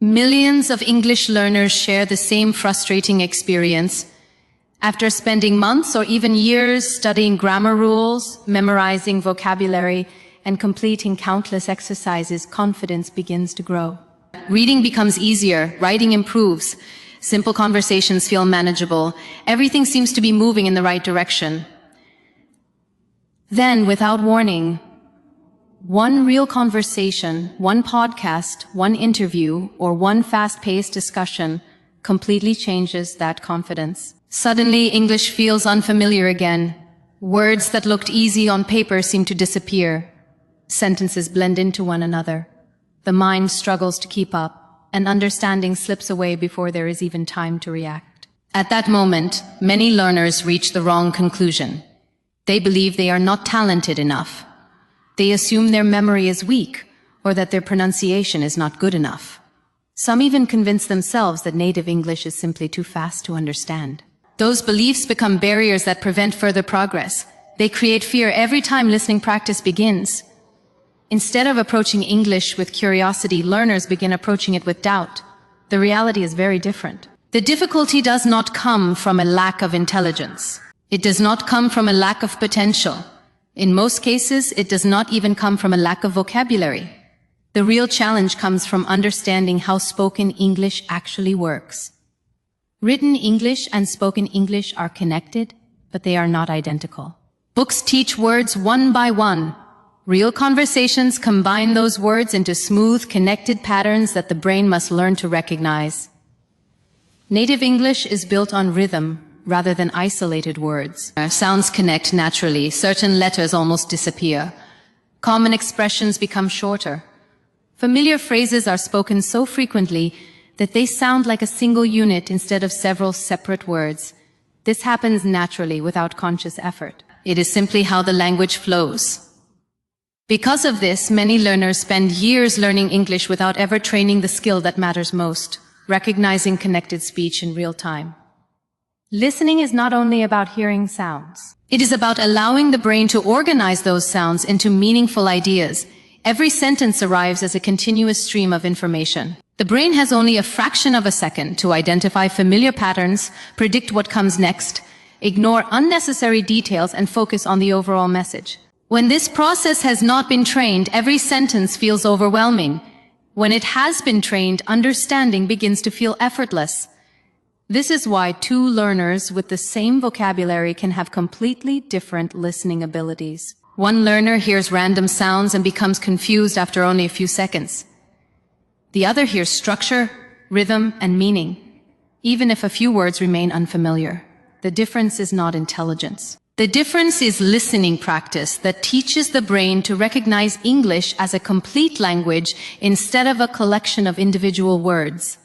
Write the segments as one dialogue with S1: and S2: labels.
S1: Millions of English learners share the same frustrating experience. After spending months or even years studying grammar rules, memorizing vocabulary, and completing countless exercises, confidence begins to grow. Reading becomes easier, writing improves, simple conversations feel manageable, everything seems to be moving in the right direction. Then, without warning, one real conversation, one podcast, one interview, or one fast-paced discussion completely changes that confidence. Suddenly, English feels unfamiliar again. Words that looked easy on paper seem to disappear. Sentences blend into one another. The mind struggles to keep up, and understanding slips away before there is even time to react. At that moment, many learners reach the wrong conclusion. They believe they are not talented enough. They assume their memory is weak, or that their pronunciation is not good enough. Some even convince themselves that native English is simply too fast to understand. Those beliefs become barriers that prevent further progress. They create fear every time listening practice begins. Instead of approaching English with curiosity, learners begin approaching it with doubt. The reality is very different. The difficulty does not come from a lack of intelligence. It does not come from a lack of potential. In most cases, it does not even come from a lack of vocabulary. The real challenge comes from understanding how spoken English actually works. Written English and spoken English are connected, but they are not identical. Books teach words one by one. Real conversations combine those words into smooth, connected patterns that the brain must learn to recognize. Native English is built on rhythm rather than isolated words. Sounds connect naturally. Certain letters almost disappear. Common expressions become shorter. Familiar phrases are spoken so frequently that they sound like a single unit instead of several separate words. This happens naturally without conscious effort. It is simply how the language flows. Because of this, many learners spend years learning English without ever training the skill that matters most, recognizing connected speech in real time. Listening is not only about hearing sounds. It is about allowing the brain to organize those sounds into meaningful ideas. Every sentence arrives as a continuous stream of information. The brain has only a fraction of a second to identify familiar patterns, predict what comes next, ignore unnecessary details, and focus on the overall message. When this process has not been trained, every sentence feels overwhelming. When it has been trained, understanding begins to feel effortless. This is why two learners with the same vocabulary can have completely different listening abilities. One learner hears random sounds and becomes confused after only a few seconds. The other hears structure, rhythm, and meaning, even if a few words remain unfamiliar. The difference is not intelligence. The difference is listening practice that teaches the brain to recognize English as a complete language instead of a collection of individual words.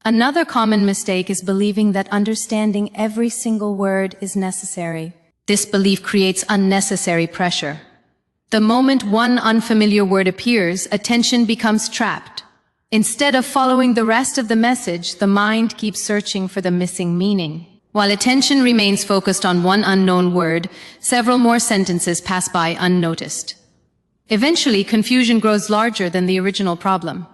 S1: Another common mistake is believing that understanding every single word is necessary. This belief creates unnecessary pressure. The moment one unfamiliar word appears, attention becomes trapped. Instead of following the rest of the message, the mind keeps searching for the missing meaning. While attention remains focused on one unknown word, several more sentences pass by unnoticed. Eventually, confusion grows larger than the original problem.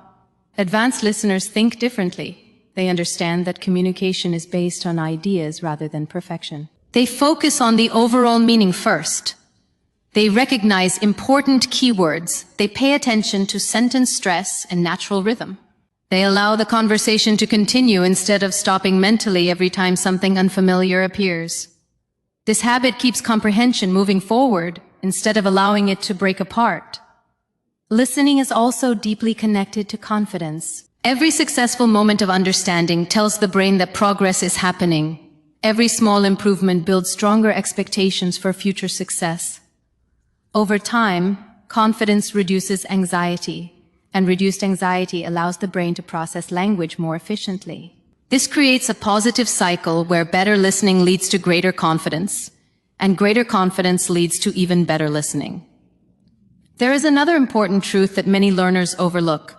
S1: Advanced listeners think differently. They understand that communication is based on ideas rather than perfection. They focus on the overall meaning first. They recognize important keywords. They pay attention to sentence stress and natural rhythm. They allow the conversation to continue instead of stopping mentally every time something unfamiliar appears. This habit keeps comprehension moving forward instead of allowing it to break apart. Listening is also deeply connected to confidence. Every successful moment of understanding tells the brain that progress is happening. Every small improvement builds stronger expectations for future success. Over time, confidence reduces anxiety, and reduced anxiety allows the brain to process language more efficiently. This creates a positive cycle where better listening leads to greater confidence, and greater confidence leads to even better listening. There is another important truth that many learners overlook.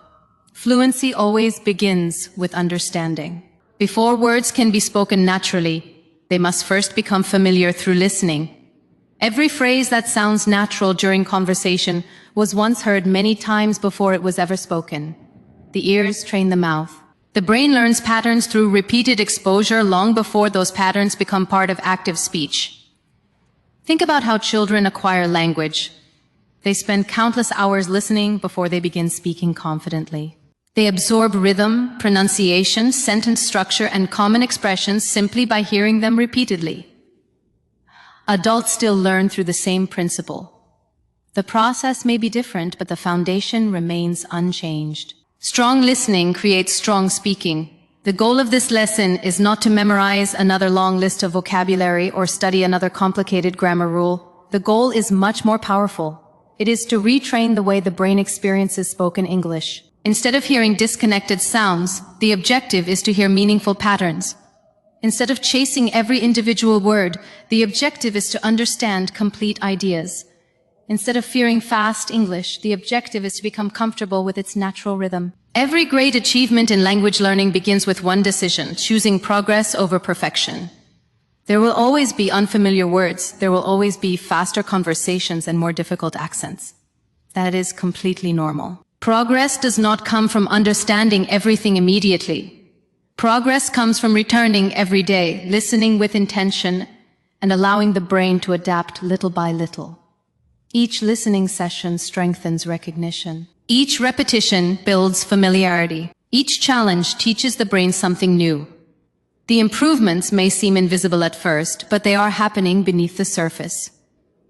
S1: Fluency always begins with understanding. Before words can be spoken naturally, they must first become familiar through listening. Every phrase that sounds natural during conversation was once heard many times before it was ever spoken. The ears train the mouth, The brain learns patterns through repeated exposure long before those patterns become part of active speech. Think about how children acquire language. They spend countless hours listening before they begin speaking confidently. They absorb rhythm, pronunciation, sentence structure, and common expressions simply by hearing them repeatedly. Adults still learn through the same principle. The process may be different, but the foundation remains unchanged. Strong listening creates strong speaking. The goal of this lesson is not to memorize another long list of vocabulary or study another complicated grammar rule. The goal is much more powerful. It is to retrain the way the brain experiences spoken English. Instead of hearing disconnected sounds, the objective is to hear meaningful patterns. Instead of chasing every individual word, the objective is to understand complete ideas. Instead of fearing fast English, the objective is to become comfortable with its natural rhythm. Every great achievement in language learning begins with one decision: choosing progress over perfection. There will always be unfamiliar words. There will always be faster conversations and more difficult accents. That is completely normal. Progress does not come from understanding everything immediately. Progress comes from returning every day, listening with intention, and allowing the brain to adapt little by little. Each listening session strengthens recognition. Each repetition builds familiarity. Each challenge teaches the brain something new. The improvements may seem invisible at first, but they are happening beneath the surface.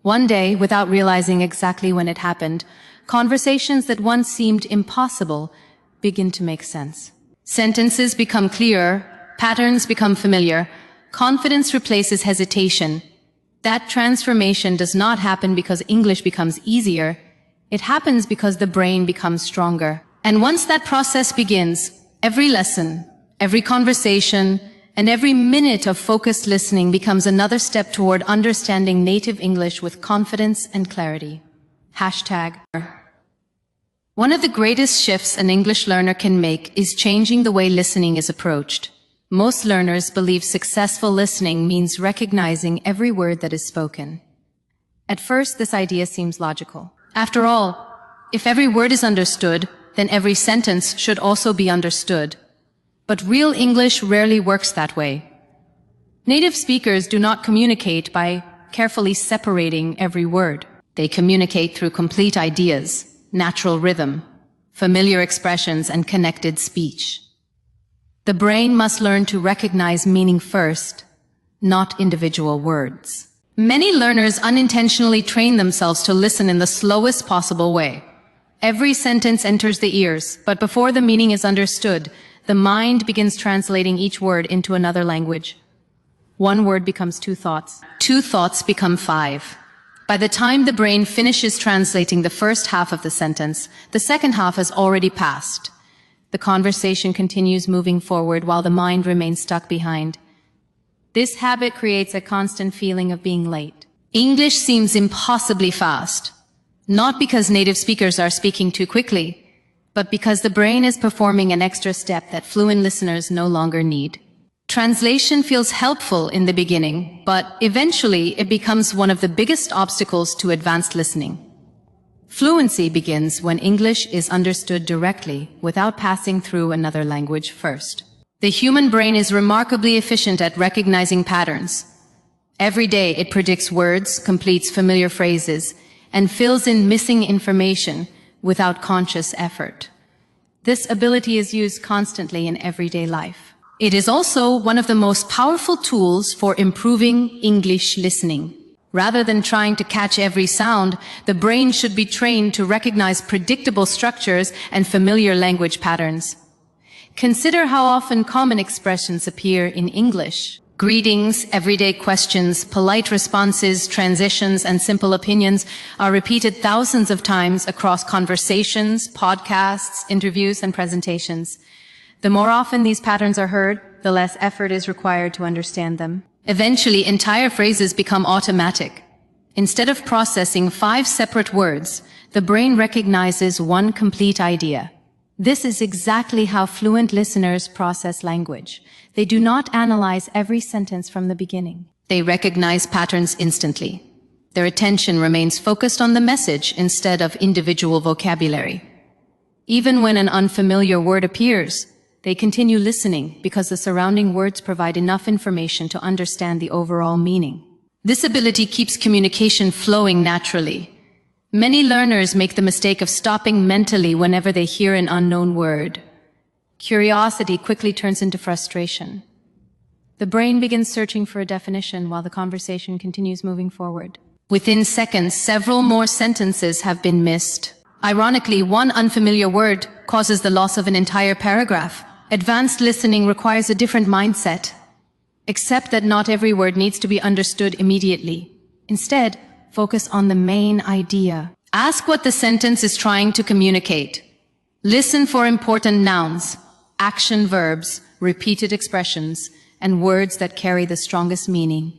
S1: One day, without realizing exactly when it happened, conversations that once seemed impossible begin to make sense. Sentences become clearer, patterns become familiar, confidence replaces hesitation. That transformation does not happen because English becomes easier. It happens because the brain becomes stronger. And once that process begins, every lesson, every conversation, and every minute of focused listening becomes another step toward understanding native English with confidence and clarity. #. One of the greatest shifts an English learner can make is changing the way listening is approached. Most learners believe successful listening means recognizing every word that is spoken. At first, this idea seems logical. After all, if every word is understood, then every sentence should also be understood. But real English rarely works that way. Native speakers do not communicate by carefully separating every word. They communicate through complete ideas, natural rhythm, familiar expressions, and connected speech. The brain must learn to recognize meaning first, not individual words. Many learners unintentionally train themselves to listen in the slowest possible way. Every sentence enters the ears, but before the meaning is understood, the mind begins translating each word into another language. One word becomes two thoughts become five. By the time the brain finishes translating the first half of the sentence, the second half has already passed. The conversation continues moving forward while the mind remains stuck behind. This habit creates a constant feeling of being late. English seems impossibly fast, not because native speakers are speaking too quickly, but because the brain is performing an extra step that fluent listeners no longer need. Translation feels helpful in the beginning, but eventually it becomes one of the biggest obstacles to advanced listening. Fluency begins when English is understood directly without passing through another language first. The human brain is remarkably efficient at recognizing patterns. Every day it predicts words, completes familiar phrases, and fills in missing information without conscious effort. This ability is used constantly in everyday life. It is also one of the most powerful tools for improving English listening. Rather than trying to catch every sound, the brain should be trained to recognize predictable structures and familiar language patterns. Consider how often common expressions appear in English. Greetings, everyday questions, polite responses, transitions, and simple opinions are repeated thousands of times across conversations, podcasts, interviews, and presentations. The more often these patterns are heard, the less effort is required to understand them. Eventually, entire phrases become automatic. Instead of processing 5 separate words, the brain recognizes one complete idea. This is exactly how fluent listeners process language. They do not analyze every sentence from the beginning. They recognize patterns instantly. Their attention remains focused on the message instead of individual vocabulary. Even when an unfamiliar word appears, They continue listening because the surrounding words provide enough information to understand the overall meaning. This ability keeps communication flowing naturally. Many learners make the mistake of stopping mentally whenever they hear an unknown word. Curiosity quickly turns into frustration. The brain begins searching for a definition while the conversation continues moving forward. Within seconds, several more sentences have been missed. Ironically, one unfamiliar word causes the loss of an entire paragraph. Advanced listening requires a different mindset. Accept that not every word needs to be understood immediately. Instead, focus on the main idea. Ask what the sentence is trying to communicate. Listen for important nouns, action verbs, repeated expressions, and words that carry the strongest meaning.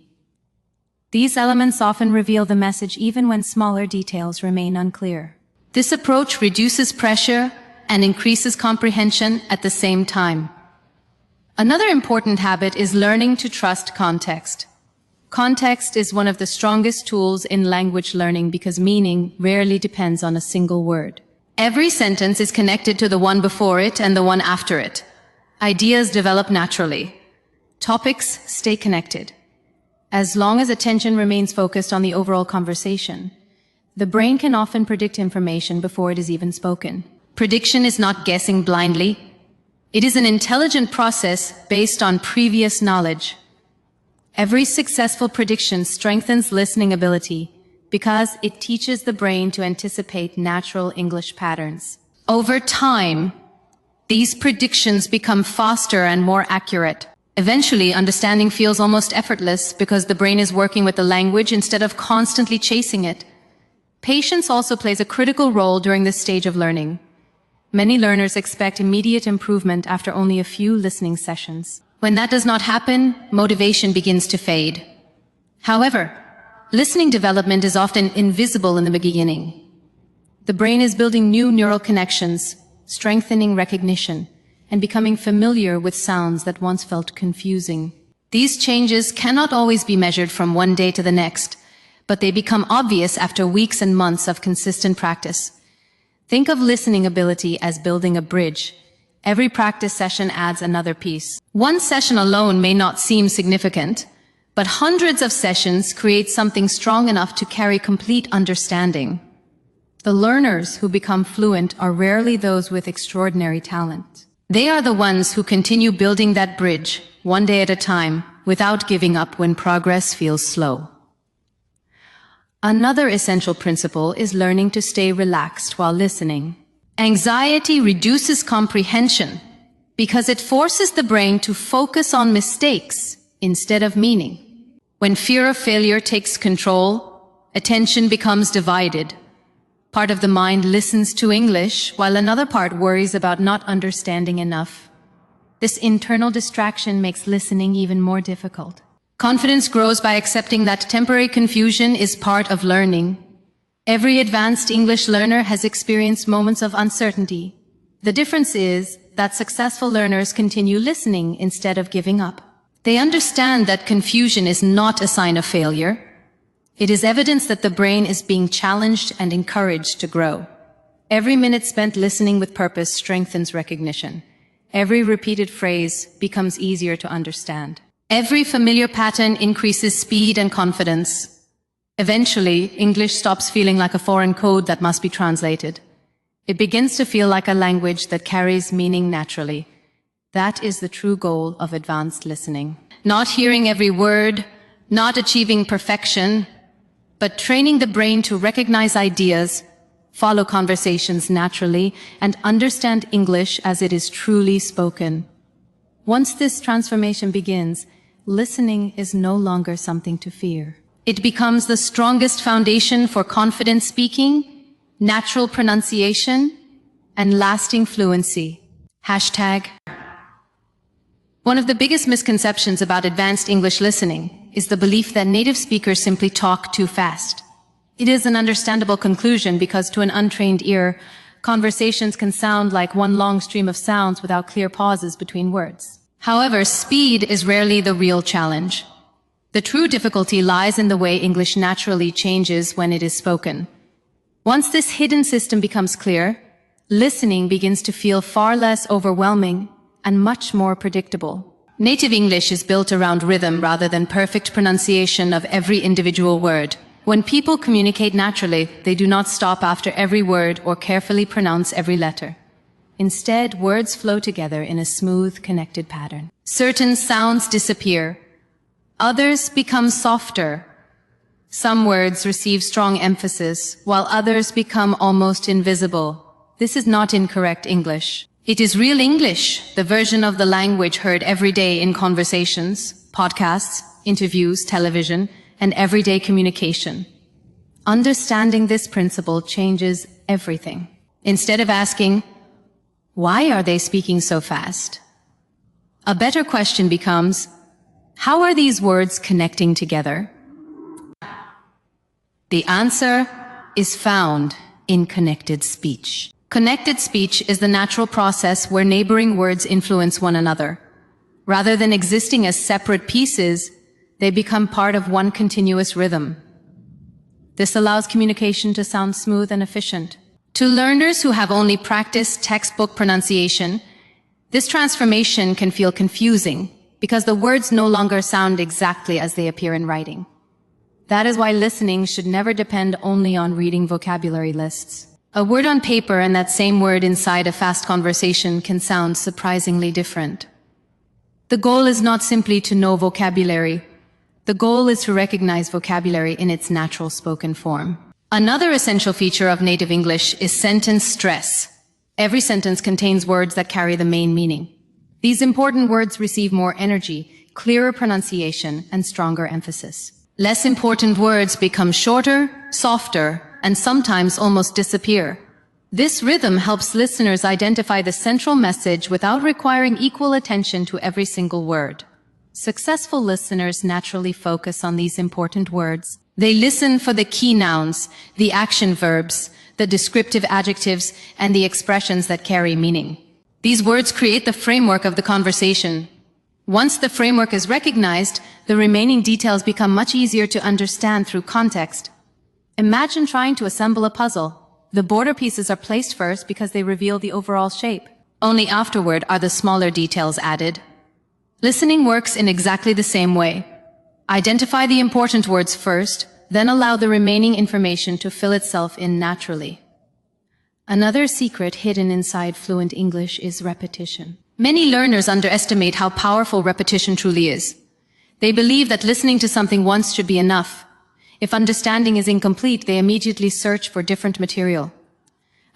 S1: These elements often reveal the message even when smaller details remain unclear. This approach reduces pressure and increases comprehension at the same time. Another important habit is learning to trust context. Context is one of the strongest tools in language learning because meaning rarely depends on a single word. Every sentence is connected to the one before it and the one after it. Ideas develop naturally. Topics stay connected. As long as attention remains focused on the overall conversation, the brain can often predict information before it is even spoken. Prediction is not guessing blindly. It is an intelligent process based on previous knowledge. Every successful prediction strengthens listening ability because it teaches the brain to anticipate natural English patterns. Over time, these predictions become faster and more accurate. Eventually, understanding feels almost effortless because the brain is working with the language instead of constantly chasing it. Patience also plays a critical role during this stage of learning. Many learners expect immediate improvement after only a few listening sessions. When that does not happen, motivation begins to fade. However, listening development is often invisible in the beginning. The brain is building new neural connections, strengthening recognition, and becoming familiar with sounds that once felt confusing. These changes cannot always be measured from one day to the next, but they become obvious after weeks and months of consistent practice. Think of listening ability as building a bridge. Every practice session adds another piece. One session alone may not seem significant, but hundreds of sessions create something strong enough to carry complete understanding. The learners who become fluent are rarely those with extraordinary talent. They are the ones who continue building that bridge, one day at a time, without giving up when progress feels slow. Another essential principle is learning to stay relaxed while listening. Anxiety reduces comprehension because it forces the brain to focus on mistakes instead of meaning. When fear of failure takes control, attention becomes divided. Part of the mind listens to English, while another part worries about not understanding enough. This internal distraction makes listening even more difficult. Confidence grows by accepting that temporary confusion is part of learning. Every advanced English learner has experienced moments of uncertainty. The difference is that successful learners continue listening instead of giving up. They understand that confusion is not a sign of failure. It is evidence that the brain is being challenged and encouraged to grow. Every minute spent listening with purpose strengthens recognition. Every repeated phrase becomes easier to understand. Every familiar pattern increases speed and confidence. Eventually, English stops feeling like a foreign code that must be translated. It begins to feel like a language that carries meaning naturally. That is the true goal of advanced listening. Not hearing every word, not achieving perfection, but training the brain to recognize ideas, follow conversations naturally, and understand English as it is truly spoken. Once this transformation begins, listening is no longer something to fear. It becomes the strongest foundation for confident speaking, natural pronunciation, and lasting fluency. #. One of the biggest misconceptions about advanced English listening is the belief that native speakers simply talk too fast. It is an understandable conclusion because to an untrained ear, conversations can sound like one long stream of sounds without clear pauses between words. However, speed is rarely the real challenge. The true difficulty lies in the way English naturally changes when it is spoken. Once this hidden system becomes clear, listening begins to feel far less overwhelming and much more predictable. Native English is built around rhythm rather than perfect pronunciation of every individual word. When people communicate naturally, they do not stop after every word or carefully pronounce every letter. Instead, words flow together in a smooth, connected pattern. Certain sounds disappear. Others become softer. Some words receive strong emphasis, while others become almost invisible. This is not incorrect English. It is real English, the version of the language heard every day in conversations, podcasts, interviews, television, and everyday communication. Understanding this principle changes everything. Instead of asking, why are they speaking so fast? A better question becomes, how are these words connecting together? The answer is found in connected speech. Connected speech is the natural process where neighboring words influence one another. Rather than existing as separate pieces, they become part of one continuous rhythm. This allows communication to sound smooth and efficient. To learners who have only practiced textbook pronunciation, this transformation can feel confusing because the words no longer sound exactly as they appear in writing. That is why listening should never depend only on reading vocabulary lists. A word on paper and that same word inside a fast conversation can sound surprisingly different. The goal is not simply to know vocabulary. The goal is to recognize vocabulary in its natural spoken form. Another essential feature of native English is sentence stress. Every sentence contains words that carry the main meaning. These important words receive more energy, clearer pronunciation, and stronger emphasis. Less important words become shorter, softer, and sometimes almost disappear. This rhythm helps listeners identify the central message without requiring equal attention to every single word. Successful listeners naturally focus on these important words. They listen for the key nouns, the action verbs, the descriptive adjectives, and the expressions that carry meaning. These words create the framework of the conversation. Once the framework is recognized, the remaining details become much easier to understand through context. Imagine trying to assemble a puzzle. The border pieces are placed first because they reveal the overall shape. Only afterward are the smaller details added. Listening works in exactly the same way. Identify the important words first, then allow the remaining information to fill itself in naturally. Another secret hidden inside fluent English is repetition. Many learners underestimate how powerful repetition truly is. They believe that listening to something once should be enough. If understanding is incomplete, they immediately search for different material.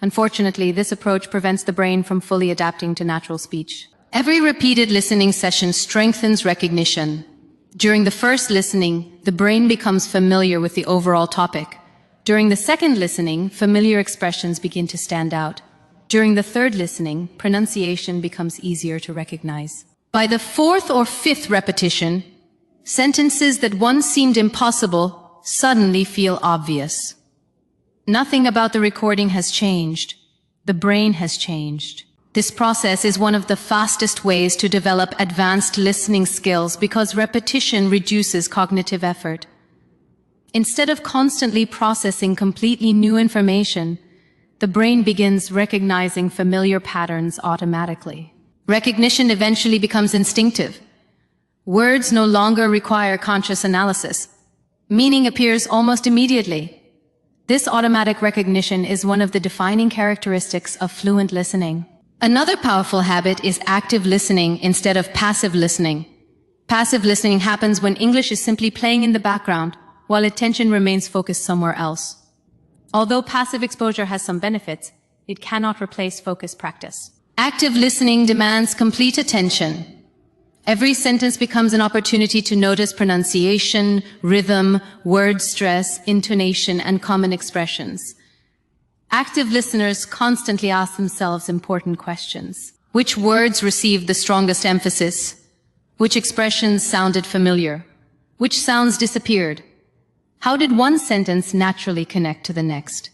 S1: Unfortunately, this approach prevents the brain from fully adapting to natural speech. Every repeated listening session strengthens recognition. During the first listening, the brain becomes familiar with the overall topic. During the second listening, familiar expressions begin to stand out. During the third listening, pronunciation becomes easier to recognize. By the fourth or fifth repetition, sentences that once seemed impossible suddenly feel obvious. Nothing about the recording has changed. The brain has changed. This process is one of the fastest ways to develop advanced listening skills because repetition reduces cognitive effort. Instead of constantly processing completely new information, the brain begins recognizing familiar patterns automatically. Recognition eventually becomes instinctive. Words no longer require conscious analysis. Meaning appears almost immediately. This automatic recognition is one of the defining characteristics of fluent listening. Another powerful habit is active listening instead of passive listening. Passive listening happens when English is simply playing in the background, while attention remains focused somewhere else. Although passive exposure has some benefits, it cannot replace focused practice. Active listening demands complete attention. Every sentence becomes an opportunity to notice pronunciation, rhythm, word stress, intonation, and common expressions. Active listeners constantly ask themselves important questions. Which words received the strongest emphasis? Which expressions sounded familiar? Which sounds disappeared? How did one sentence naturally connect to the next?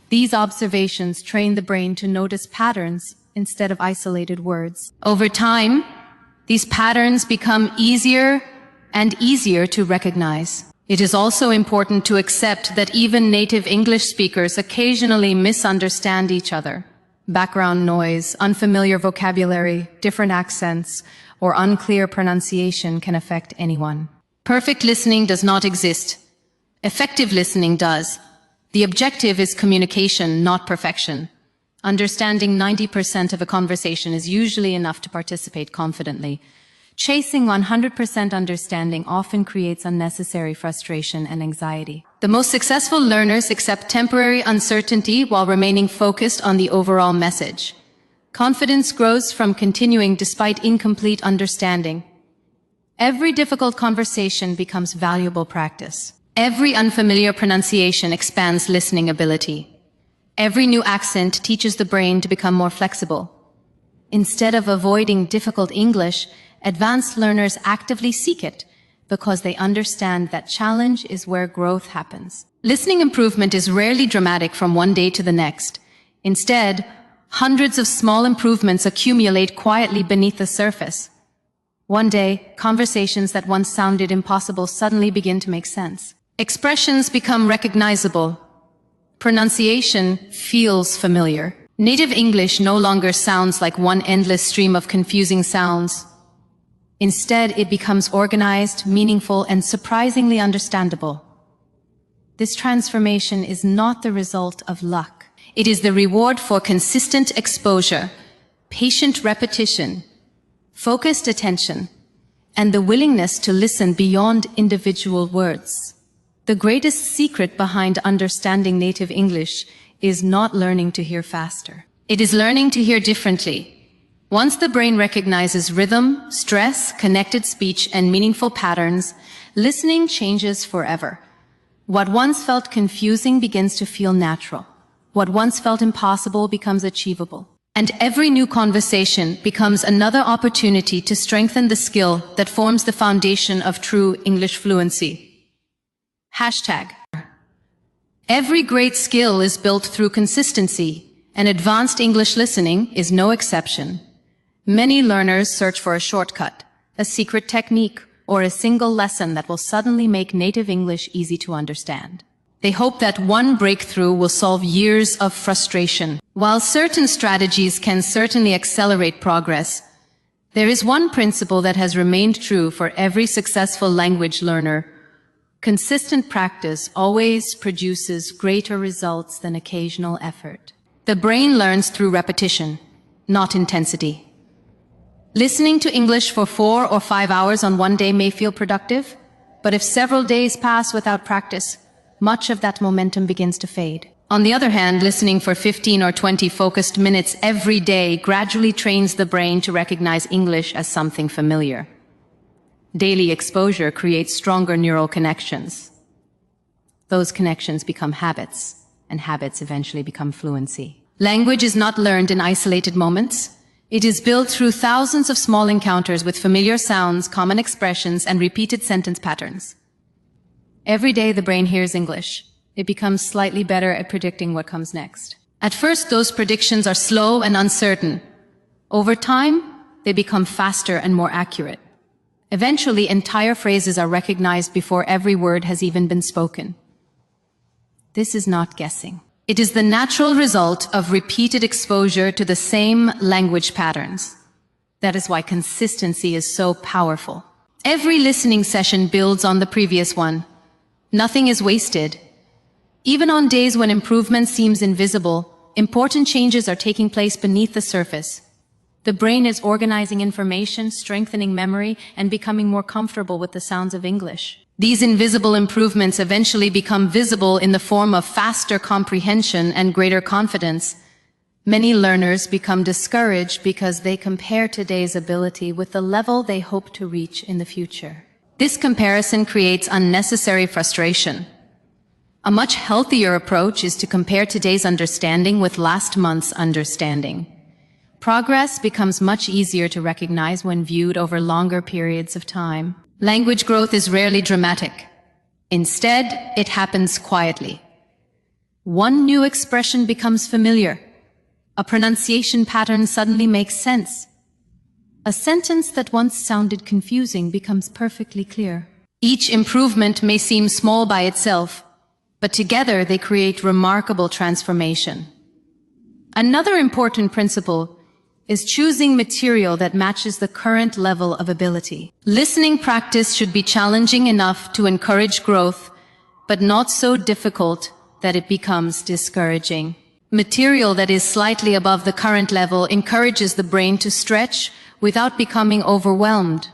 S1: These observations train the brain to notice patterns instead of isolated words. Over time, these patterns become easier and easier to recognize. It is also important to accept that even native English speakers occasionally misunderstand each other. Background noise, unfamiliar vocabulary, different accents, or unclear pronunciation can affect anyone. Perfect listening does not exist. Effective listening does. The objective is communication, not perfection. Understanding 90% of a conversation is usually enough to participate confidently. Chasing 100% understanding often creates unnecessary frustration and anxiety. The most successful learners accept temporary uncertainty while remaining focused on the overall message. Confidence grows from continuing despite incomplete understanding. Every difficult conversation becomes valuable practice. Every unfamiliar pronunciation expands listening ability. Every new accent teaches the brain to become more flexible. Instead of avoiding difficult English, advanced learners actively seek it because they understand that challenge is where growth happens. Listening improvement is rarely dramatic from one day to the next. Instead, hundreds of small improvements accumulate quietly beneath the surface. One day, conversations that once sounded impossible suddenly begin to make sense. Expressions become recognizable. Pronunciation feels familiar. Native English no longer sounds like one endless stream of confusing sounds. Instead, it becomes organized, meaningful, and surprisingly understandable. This transformation is not the result of luck. It is the reward for consistent exposure, patient repetition, focused attention, and the willingness to listen beyond individual words. The greatest secret behind understanding native English is not learning to hear faster. It is learning to hear differently. Once the brain recognizes rhythm, stress, connected speech, and meaningful patterns, listening changes forever. What once felt confusing begins to feel natural. What once felt impossible becomes achievable. And every new conversation becomes another opportunity to strengthen the skill that forms the foundation of true English fluency. Hashtag. Every great skill is built through consistency, and advanced English listening is no exception. Many learners search for a shortcut, a secret technique, or a single lesson that will suddenly make native English easy to understand. They hope that one breakthrough will solve years of frustration. While certain strategies can certainly accelerate progress, there is one principle that has remained true for every successful language learner. Consistent practice always produces greater results than occasional effort. The brain learns through repetition, not intensity. Listening to English for 4 or 5 hours on one day may feel productive, but if several days pass without practice, much of that momentum begins to fade. On the other hand, listening for 15 or 20 focused minutes every day gradually trains the brain to recognize English as something familiar. Daily exposure creates stronger neural connections. Those connections become habits, and habits eventually become fluency. Language is not learned in isolated moments. It is built through thousands of small encounters with familiar sounds, common expressions, and repeated sentence patterns. Every day the brain hears English. It becomes slightly better at predicting what comes next. At first, those predictions are slow and uncertain. Over time, they become faster and more accurate. Eventually, entire phrases are recognized before every word has even been spoken. This is not guessing. It is the natural result of repeated exposure to the same language patterns. That is why consistency is so powerful. Every listening session builds on the previous one. Nothing is wasted. Even on days when improvement seems invisible, important changes are taking place beneath the surface. The brain is organizing information, strengthening memory, and becoming more comfortable with the sounds of English. These invisible improvements eventually become visible in the form of faster comprehension and greater confidence. Many learners become discouraged because they compare today's ability with the level they hope to reach in the future. This comparison creates unnecessary frustration. A much healthier approach is to compare today's understanding with last month's understanding. Progress becomes much easier to recognize when viewed over longer periods of time. Language growth is rarely dramatic. Instead, it happens quietly. One new expression becomes familiar. A pronunciation pattern suddenly makes sense. A sentence that once sounded confusing becomes perfectly clear. Each improvement may seem small by itself, but together they create remarkable transformation. Another important principle is choosing material that matches the current level of ability. Listening practice should be challenging enough to encourage growth, but not so difficult that it becomes discouraging. Material that is slightly above the current level encourages the brain to stretch without becoming overwhelmed.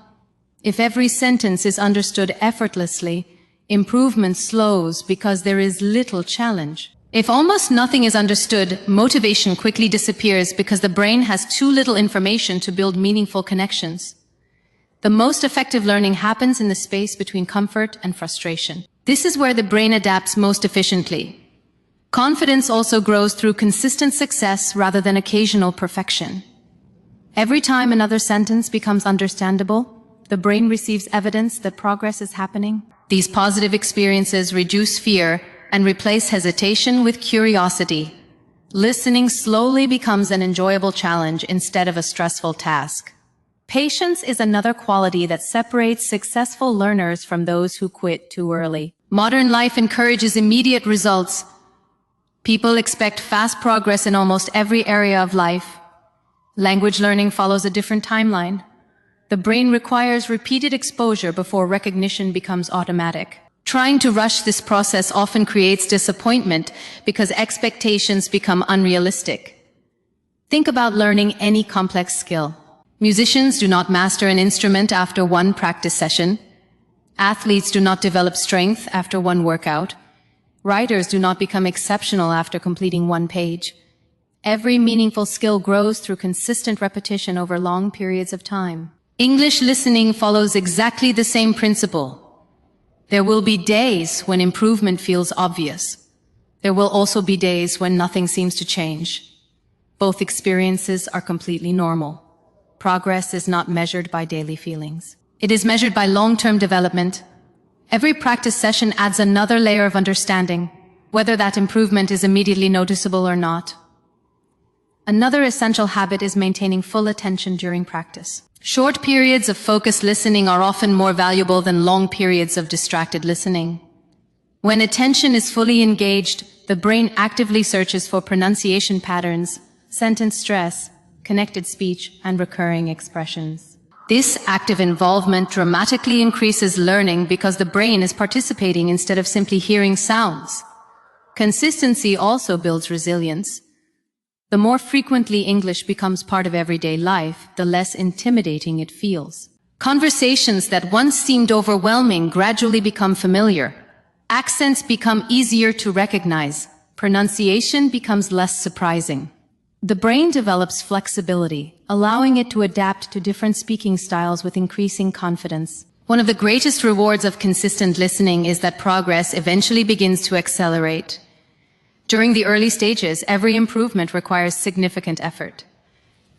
S1: If every sentence is understood effortlessly, improvement slows because there is little challenge. If almost nothing is understood, motivation quickly disappears because the brain has too little information to build meaningful connections. The most effective learning happens in the space between comfort and frustration. This is where the brain adapts most efficiently. Confidence also grows through consistent success rather than occasional perfection. Every time another sentence becomes understandable, the brain receives evidence that progress is happening. These positive experiences reduce fear and replace hesitation with curiosity. Listening slowly becomes an enjoyable challenge instead of a stressful task. Patience is another quality that separates successful learners from those who quit too early. Modern life encourages immediate results. People expect fast progress in almost every area of life. Language learning follows a different timeline. The brain requires repeated exposure before recognition becomes automatic. Trying to rush this process often creates disappointment because expectations become unrealistic. Think about learning any complex skill. Musicians do not master an instrument after one practice session. Athletes do not develop strength after one workout. Writers do not become exceptional after completing one page. Every meaningful skill grows through consistent repetition over long periods of time. English listening follows exactly the same principle. There will be days when improvement feels obvious. There will also be days when nothing seems to change. Both experiences are completely normal. Progress is not measured by daily feelings. It is measured by long-term development. Every practice session adds another layer of understanding, whether that improvement is immediately noticeable or not. Another essential habit is maintaining full attention during practice. Short periods of focused listening are often more valuable than long periods of distracted listening. When attention is fully engaged, the brain actively searches for pronunciation patterns, sentence stress, connected speech, and recurring expressions. This active involvement dramatically increases learning because the brain is participating instead of simply hearing sounds. Consistency also builds resilience. The more frequently English becomes part of everyday life, the less intimidating it feels. Conversations that once seemed overwhelming gradually become familiar. Accents become easier to recognize. Pronunciation becomes less surprising. The brain develops flexibility, allowing it to adapt to different speaking styles with increasing confidence. One of the greatest rewards of consistent listening is that progress eventually begins to accelerate. During the early stages, every improvement requires significant effort.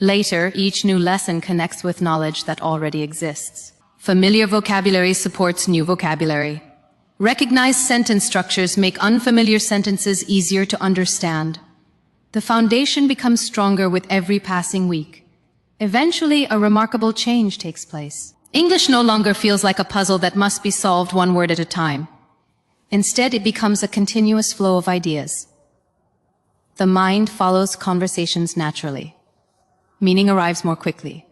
S1: Later, each new lesson connects with knowledge that already exists. Familiar vocabulary supports new vocabulary. Recognized sentence structures make unfamiliar sentences easier to understand. The foundation becomes stronger with every passing week. Eventually, a remarkable change takes place. English no longer feels like a puzzle that must be solved one word at a time. Instead, it becomes a continuous flow of ideas. The mind follows conversations naturally. Meaning arrives more quickly.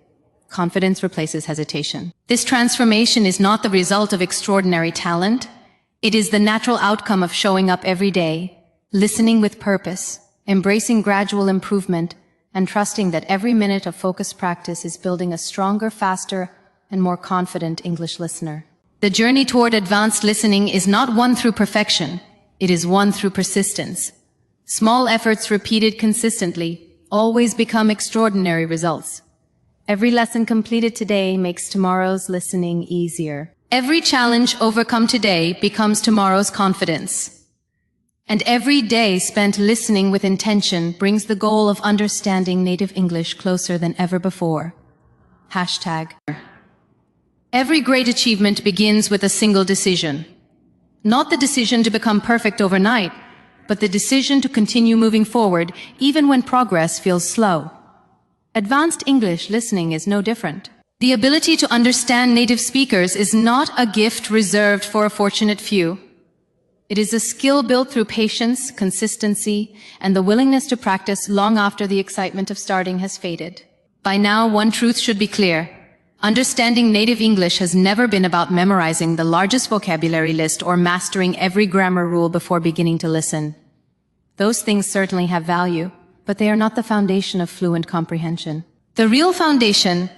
S1: Confidence replaces hesitation. This transformation is not the result of extraordinary talent. It is the natural outcome of showing up every day, listening with purpose, embracing gradual improvement, and trusting that every minute of focused practice is building a stronger, faster, and more confident English listener. The journey toward advanced listening is not one through perfection. It is one through persistence. Small efforts repeated consistently always become extraordinary results. Every lesson completed today makes tomorrow's listening easier. Every challenge overcome today becomes tomorrow's confidence. And every day spent listening with intention brings the goal of understanding native English closer than ever before. #. Every great achievement begins with a single decision. Not the decision to become perfect overnight, but the decision to continue moving forward even when progress feels slow. Advanced English listening is no different. The ability to understand native speakers is not a gift reserved for a fortunate few. It is a skill built through patience, consistency, and the willingness to practice long after the excitement of starting has faded. By now, one truth should be clear. Understanding native English has never been about memorizing the largest vocabulary list or mastering every grammar rule before beginning to listen. Those things certainly have value, but they are not the foundation of fluent comprehension. The real foundation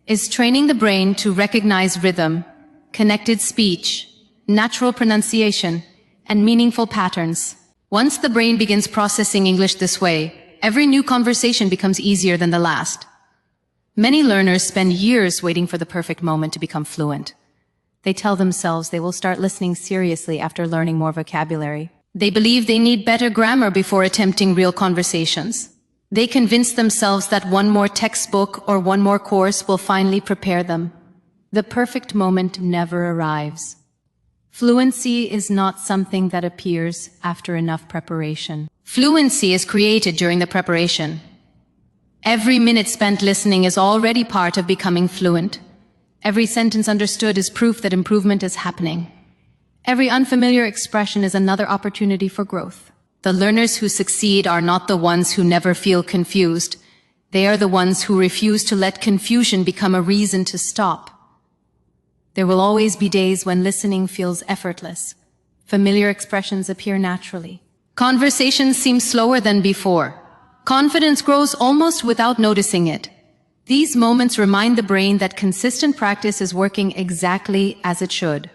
S1: is training the brain to recognize rhythm, connected speech, natural pronunciation, and meaningful patterns. Once the brain begins processing English this way, every new conversation becomes easier than the last. Many learners spend years waiting for the perfect moment to become fluent. They tell themselves they will start listening seriously after learning more vocabulary. They believe they need better grammar before attempting real conversations. They convince themselves that one more textbook or one more course will finally prepare them. The perfect moment never arrives. Fluency is not something that appears after enough preparation. Fluency is created during the preparation. Every minute spent listening is already part of becoming fluent. Every sentence understood is proof that improvement is happening. Every unfamiliar expression is another opportunity for growth. The learners who succeed are not the ones who never feel confused. They are the ones who refuse to let confusion become a reason to stop. There will always be days when listening feels effortless. Familiar expressions appear naturally. Conversations seem slower than before. Confidence grows almost without noticing it. These moments remind the brain that consistent practice is working exactly as it should.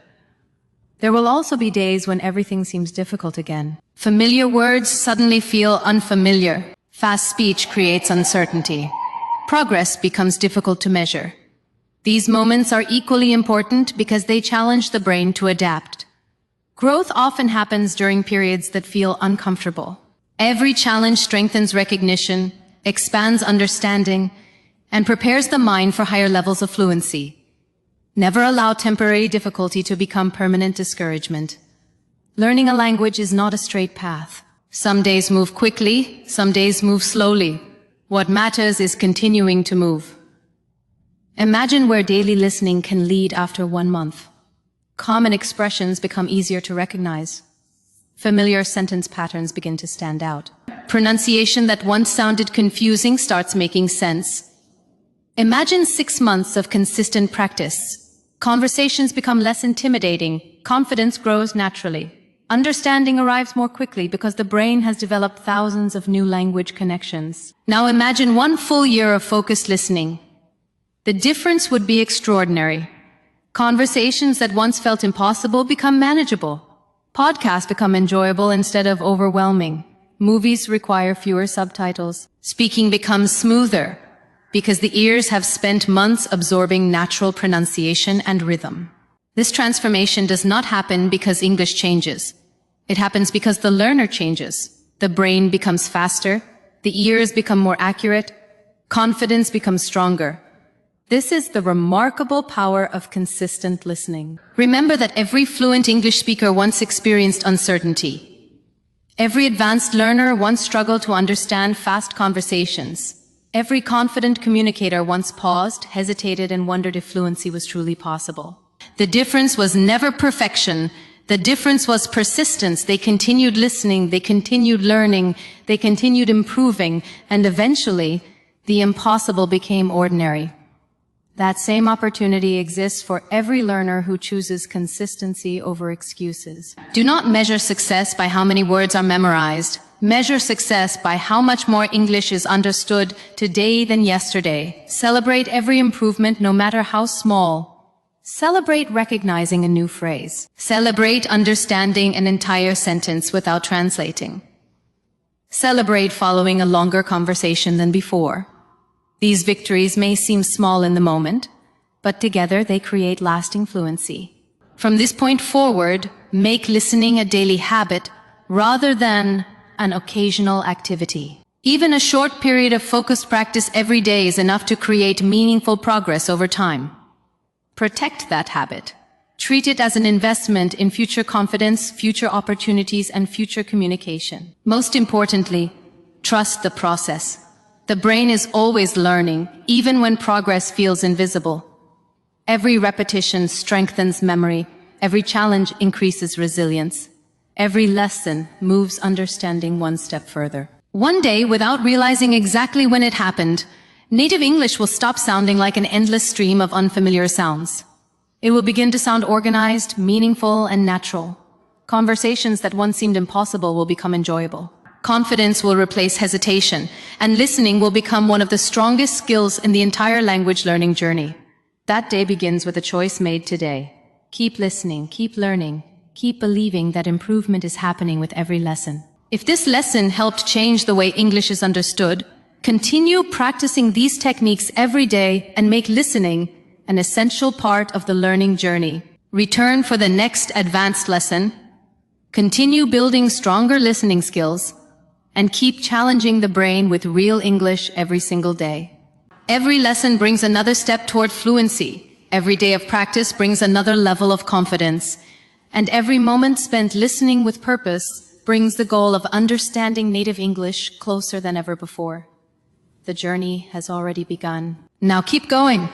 S1: There will also be days when everything seems difficult again. Familiar words suddenly feel unfamiliar. Fast speech creates uncertainty. Progress becomes difficult to measure. These moments are equally important because they challenge the brain to adapt. Growth often happens during periods that feel uncomfortable. Every challenge strengthens recognition, expands understanding, and prepares the mind for higher levels of fluency. Never allow temporary difficulty to become permanent discouragement. Learning a language is not a straight path. Some days move quickly, some days move slowly. What matters is continuing to move. Imagine where daily listening can lead after 1 month. Common expressions become easier to recognize. Familiar sentence patterns begin to stand out. Pronunciation that once sounded confusing starts making sense. Imagine 6 months of consistent practice. Conversations become less intimidating. Confidence grows naturally. Understanding arrives more quickly because the brain has developed thousands of new language connections. Now imagine 1 full year of focused listening. The difference would be extraordinary. Conversations that once felt impossible become manageable. Podcasts become enjoyable instead of overwhelming. Movies require fewer subtitles. Speaking becomes smoother because the ears have spent months absorbing natural pronunciation and rhythm. This transformation does not happen because English changes. It happens because the learner changes. The brain becomes faster, the ears become more accurate, confidence becomes stronger. This is the remarkable power of consistent listening. Remember that every fluent English speaker once experienced uncertainty. Every advanced learner once struggled to understand fast conversations. Every confident communicator once paused, hesitated, and wondered if fluency was truly possible. The difference was never perfection. The difference was persistence. They continued listening, they continued learning, they continued improving, and eventually, the impossible became ordinary. That same opportunity exists for every learner who chooses consistency over excuses. Do not measure success by how many words are memorized. Measure success by how much more English is understood today than yesterday. Celebrate every improvement, no matter how small. Celebrate recognizing a new phrase. Celebrate understanding an entire sentence without translating. Celebrate following a longer conversation than before. These victories may seem small in the moment, but together they create lasting fluency. From this point forward, make listening a daily habit rather than an occasional activity. Even a short period of focused practice every day is enough to create meaningful progress over time. Protect that habit. Treat it as an investment in future confidence, future opportunities, and future communication. Most importantly, trust the process. The brain is always learning, even when progress feels invisible. Every repetition strengthens memory. Every challenge increases resilience. Every lesson moves understanding one step further. One day, without realizing exactly when it happened, native English will stop sounding like an endless stream of unfamiliar sounds. It will begin to sound organized, meaningful, and natural. Conversations that once seemed impossible will become enjoyable. Confidence will replace hesitation, and listening will become one of the strongest skills in the entire language learning journey. That day begins with a choice made today. Keep listening, keep learning, keep believing that improvement is happening with every lesson. If this lesson helped change the way English is understood, continue practicing these techniques every day and make listening an essential part of the learning journey. Return for the next advanced lesson. Continue building stronger listening skills and keep challenging the brain with real English every single day. Every lesson brings another step toward fluency. Every day of practice brings another level of confidence. And every moment spent listening with purpose brings the goal of understanding native English closer than ever before. The journey has already begun. Now keep going.